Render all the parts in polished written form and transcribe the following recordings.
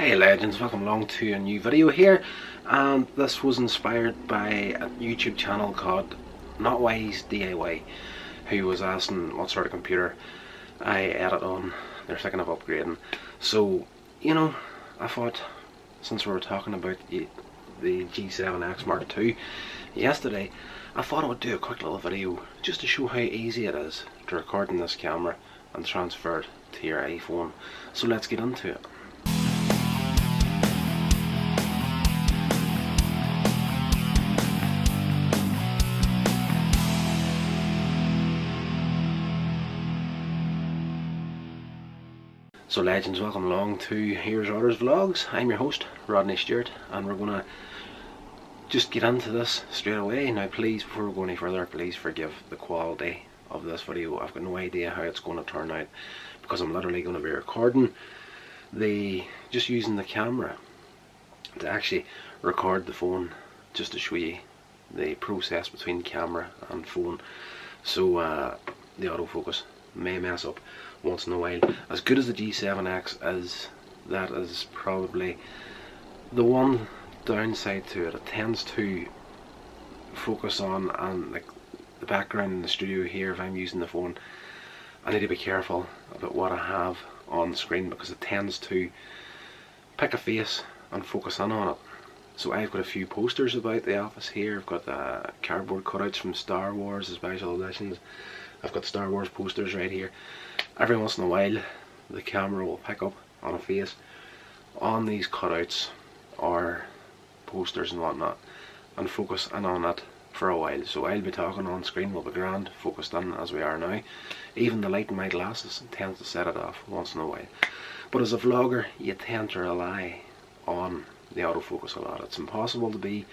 Hey legends, welcome along to a new video here, and this was inspired by a YouTube channel called Not Wise DIY, who was asking what sort of computer I edit on. They're thinking of upgrading. So, I thought, since we were talking about the G7X Mark II yesterday, I thought I would do a quick little video just to show how easy it is to record in this camera and transfer it to your iPhone. So let's get into it. So legends, welcome along to Here's Others Vlogs. I'm your host, Rodney Stewart, and we're going to just get into this straight away. Now please, before we go any further, please forgive the quality of this video. I've got no idea how it's going to turn out because I'm literally going to be recording just using the camera to actually record the phone, just to show you the process between camera and phone. So the autofocus may mess up once in a while. As good as the G7X is, that is probably the one downside to it. It tends to focus on, and like the background in the studio here, if I'm using the phone, I need to be careful about what I have on the screen because it tends to pick a face and focus in on it. So I've got a few posters about the office here. I've got cardboard cutouts from Star Wars, the special editions. I've got Star Wars posters right here. Every once in a while the camera will pick up on a face on these cutouts or posters and whatnot and focus in on it for a while. So I'll be talking on screen, we'll be grand, focused in as we are now. Even the light in my glasses tends to set it off once in a while. But as a vlogger, you tend to rely on the autofocus a lot. It's impossible to be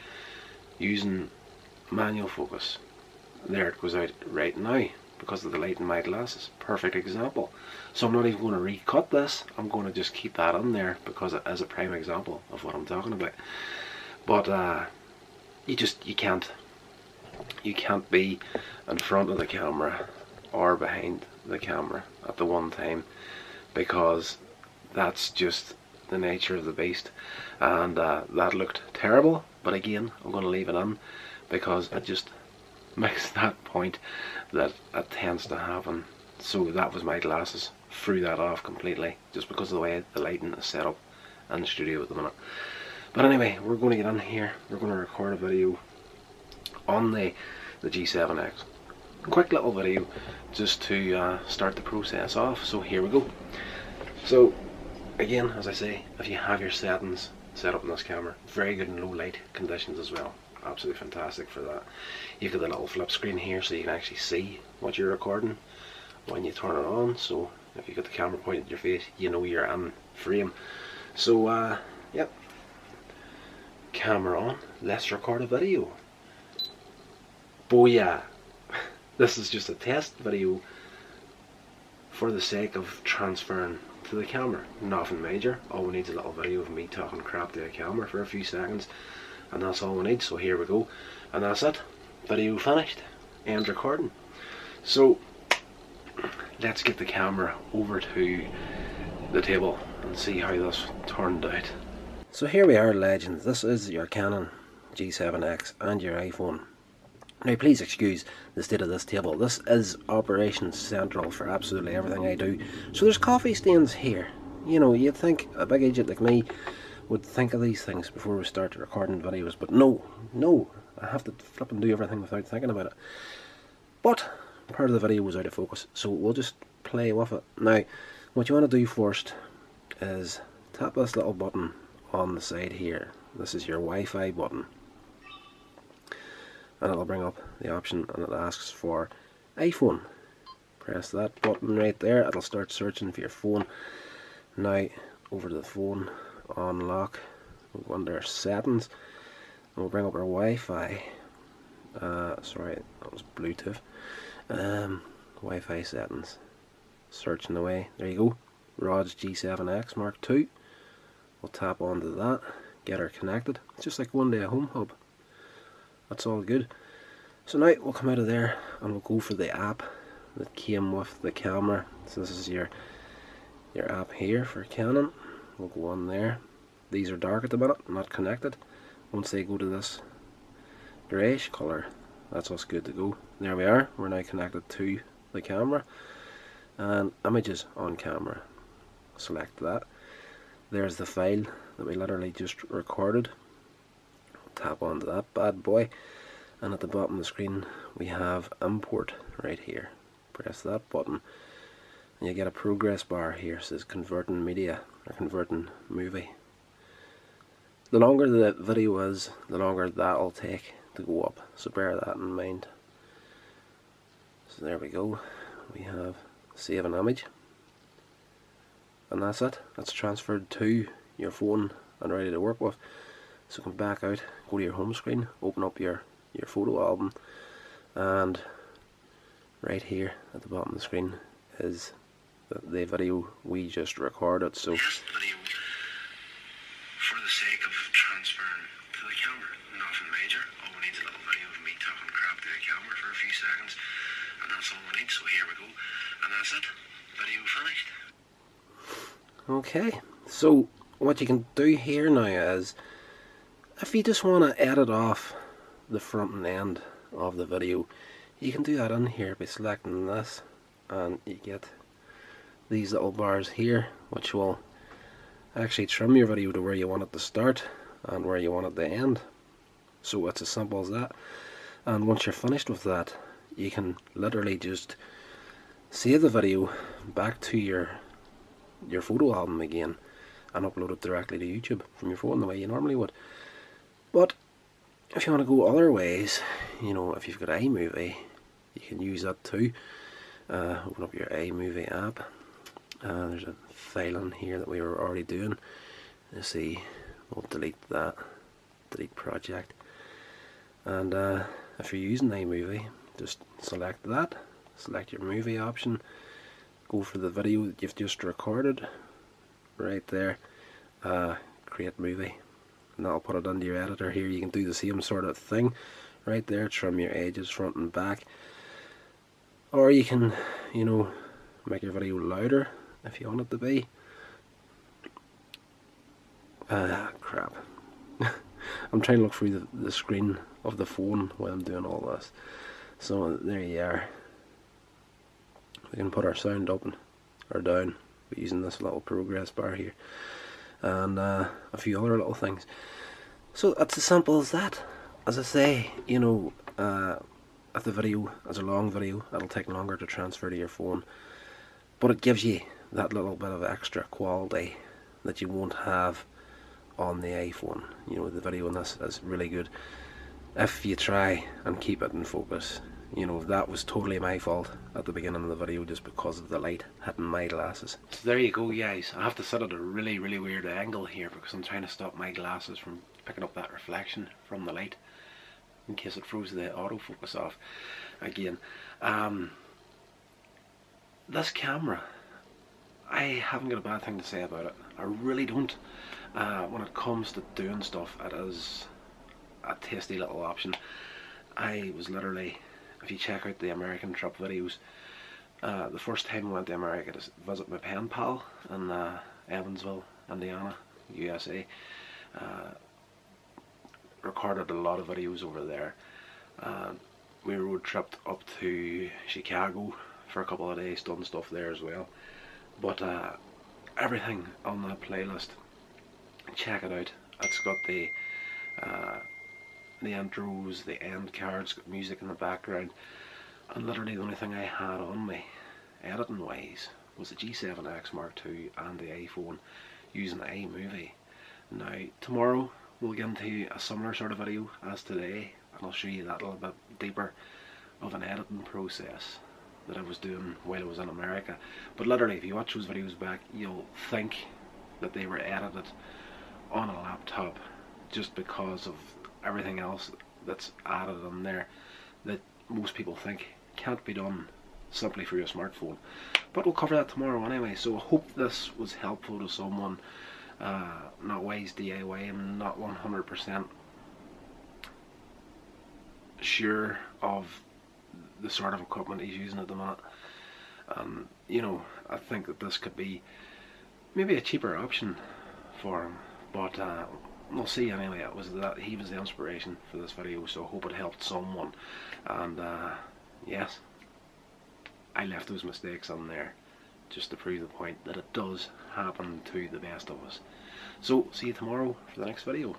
using manual focus. There it goes out right now because of the light in my glasses. Perfect example. So I'm not even going to recut this, I'm going to just keep that in there because it is a prime example of what I'm talking about. But you can't be in front of the camera or behind the camera at the one time, because that's just the nature of the beast. And that looked terrible, but again I'm going to leave it in because it just makes that point that it tends to happen. So that was my glasses, threw that off completely just because of the way the lighting is set up in the studio at the minute. But anyway, we're going to get in here, we're going to record a video on the G7X. Quick little video just to start the process off. So here we go. So again, as I say, if you have your settings set up in this camera, very good in low light conditions as well. Absolutely fantastic for that. You've got the little flip screen here so you can actually see what you're recording when you turn it on. So if you got the camera pointed at your face, you know you're in frame. So yep, camera on, let's record a video. Booyah! This is just a test video for the sake of transferring to the camera. Nothing major. All we need is a little video of me talking crap to a camera for a few seconds, and that's all we need. So here we go, and that's it. Video finished. End recording. So let's get the camera over to the table and see how this turned out. So here we are, legends. This is your Canon G7X and your iPhone. Now please excuse the state of this table. This is operations central for absolutely everything I do. So there's coffee stains here. You'd think a big idiot like me would think of these things before we start recording videos, but no, I have to flip and do everything without thinking about it. But part of the video was out of focus, so we'll just play with it. Now, what you want to do first is tap this little button on the side here. This is your Wi-Fi button, and it'll bring up the option, and it asks for iPhone. Press that button right there, it'll start searching for your phone. Now over to the phone, unlock, we'll go under settings, and we'll bring up our Wi-Fi. Sorry, that was Bluetooth. Wi-Fi settings, searching away. There you go, Rod's G7X Mark II. We'll tap onto that, get her connected. It's just like one day a home hub. That's all good. So now we'll come out of there and we'll go for the app that came with the camera. So this is your app here for Canon. We'll go on there, these are dark at the minute, not connected. Once they go to this greyish colour, that's us good to go. There we are, we're now connected to the camera, and images on camera. Select that. There's the file that we literally just recorded. Tap onto that bad boy, and at the bottom of the screen we have import right here. Press that button and you get a progress bar here. It says converting media or converting movie. The longer the video is, the longer that'll take to go up, so bear that in mind. So there we go, we have save an image, and that's it. That's transferred to your phone and ready to work with. So come back out, go to your home screen, open up your photo album, and right here at the bottom of the screen is the video we just recorded. So here's the video for the sake of transferring to the camera. Nothing major, all we need is a little video of me talking crap to the camera for a few seconds, and that's all we need. So here we go, and that's it, video finished. Okay, so what you can do here now is, if you just want to edit off the front and end of the video, you can do that in here by selecting this, and you get these little bars here which will actually trim your video to where you want it to start and where you want it to end. So it's as simple as that. And once you're finished with that, you can literally just save the video back to your photo album again and upload it directly to YouTube from your phone the way you normally would. But if you want to go other ways, you know, if you've got iMovie, you can use that too. Open up your iMovie app. There's a file in here that we were already doing. Let's see, we'll delete that, delete project. And if you're using iMovie, just select that, select your movie option, go for the video that you've just recorded, right there, create movie, and that'll put it into your editor here. You can do the same sort of thing right there, trim your edges front and back, or you can, you know, make your video louder if you want it to be. Crap. I'm trying to look through the screen of the phone while I'm doing all this. So there you are. We can put our sound up or down by using this little progress bar here, and a few other little things. So that's as simple as that. As I say, you know, if the video is a long video, it'll take longer to transfer to your phone, but it gives you that little bit of extra quality that you won't have on the iPhone. You know, the video on this is really good if you try and keep it in focus. You know, that was totally my fault at the beginning of the video just because of the light hitting my glasses. So there you go, guys. I have to sit at a really weird angle here because I'm trying to stop my glasses from picking up that reflection from the light in case it throws the autofocus off again. This camera, I haven't got a bad thing to say about it. I really don't. When it comes to doing stuff, it is a tasty little option. I was literally, if you check out the American trip videos, the first time I went to America to visit my pen pal in Evansville, Indiana, USA, recorded a lot of videos over there. We road tripped up to Chicago for a couple of days, done stuff there as well. But everything on that playlist, check it out. It's got the intros, the end cards, got music in the background, and literally the only thing I had on me, editing wise, was the G7X Mark II and the iPhone using iMovie. Now tomorrow we'll get into a similar sort of video as today, and I'll show you that a little bit deeper of an editing process that I was doing while I was in America. But literally, if you watch those videos back, you'll think that they were edited on a laptop just because of everything else that's added in there that most people think can't be done simply through a smartphone. But we'll cover that tomorrow anyway. So I hope this was helpful to someone not wise DIY and not 100% sure of the sort of equipment he's using at the minute. You know, I think that this could be maybe a cheaper option for him, But we'll see anyway. It was that he was the inspiration for this video, so I hope it helped someone. And yes, I left those mistakes on there just to prove the point that it does happen to the best of us. So see you tomorrow for the next video.